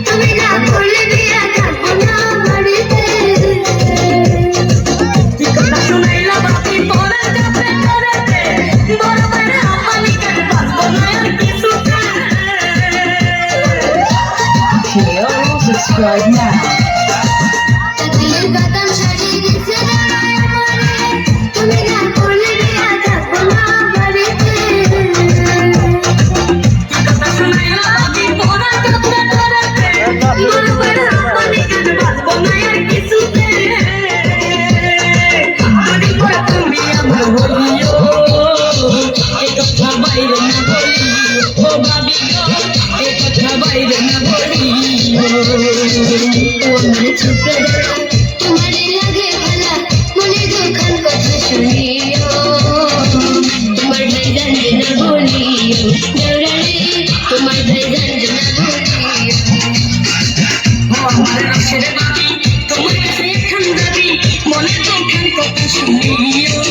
তুমি না করলে বিয়া থাকবো না বাড়িতে কি কথা শুনাইলা বাকি পরে যাবে করেতে বড় বড় আমানি কেন বাঁচবো না আর কিছুতে Subscribe now. দিলের বাতাম সাজিয়ে দিছে দাঁড়ায় আমারে তুমি না করলে বিয়া থাকবো না বাড়িতে কি কথা শুনাইলা বাকি পরে যাবে করেতে বড় বড় আমানি কেন বাঁচবো না আর কিছুতে যদি করে তুমি আমার হইও এই কথা বাইরে না বলি ও ভাবি গো এই কথা বাইরে না বলি মনে ছুপে তোমারে লাগে ভালা মনে দুঃখান কথা শুনিও তোমার ভাই জানবে না বলিও দেওরালি তোমার ভাই জানবে না বলিও আমার রসের বাবি তোমার কাছে এখন যাবি মনে দুঃখান কথা শুনিও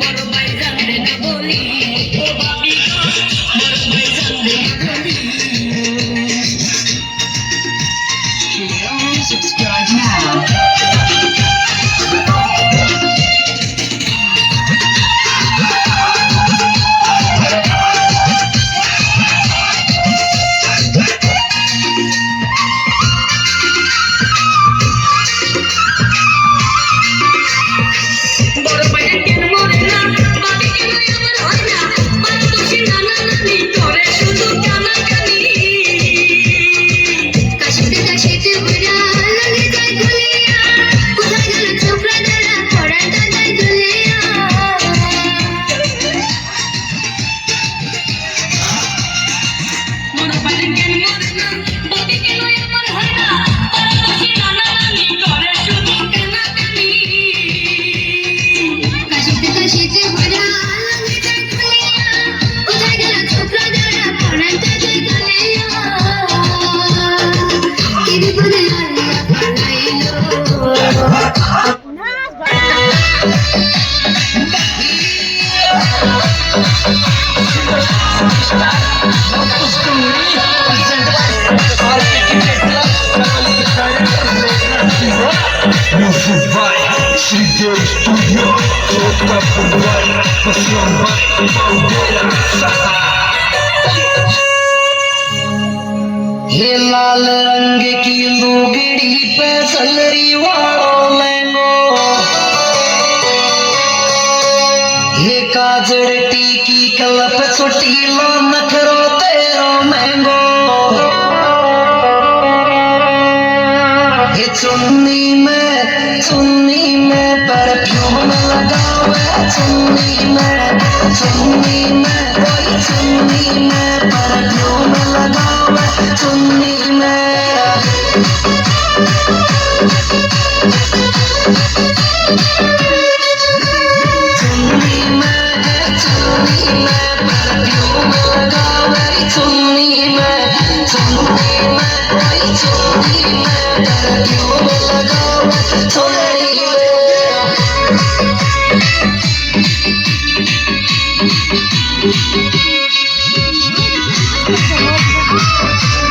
বড় ভাই জানবে না বলিও ও ভাবি গো বড় ভাই জানবে না বলিও Subscribe now. বড় ভাইয়ের কেন মরে না বাবি কেন আমার হয় না বাবা দোষী নানা নানি করে শুধু কানাকানি কাশিতে কাশিতে বুড়া লাগে যায় গলিয়া কোথায় গেল ছোকরা দাঁড়া পড়াটা যায় গলিয়া বড় ভাইয়ের কেন মরে না বাবি কেন আমার হয় না বাবা দোষী নানা নানি করে শুধু কানাকানি কাশিতে কাশিতে বুড়া লাগে যায় গলিয়া কোথায় গেল ছোকরা দাঁড়া পড়াটা যায় গলিয়া কি বিপদে আল্লাহ পালাইলো Music by CJ Studio, Soca Pugwai, Passion by Bandera Saha. हे लाल रंग की लुगड़ी पे सलरी वालो लहंगो हे काजड़ टीकी कलप सुटीलो नखरो तेरो महंगो हे चुन्नी में परफ्यूम लगावे चुन्नी में कोई चुन्नी में परफ्यूम लगावे चुन्नी में परफ्यूम लगावे चुन्नी में कोई चुन्नी में परफ्यूम लगावे चुन्नी में Thank you.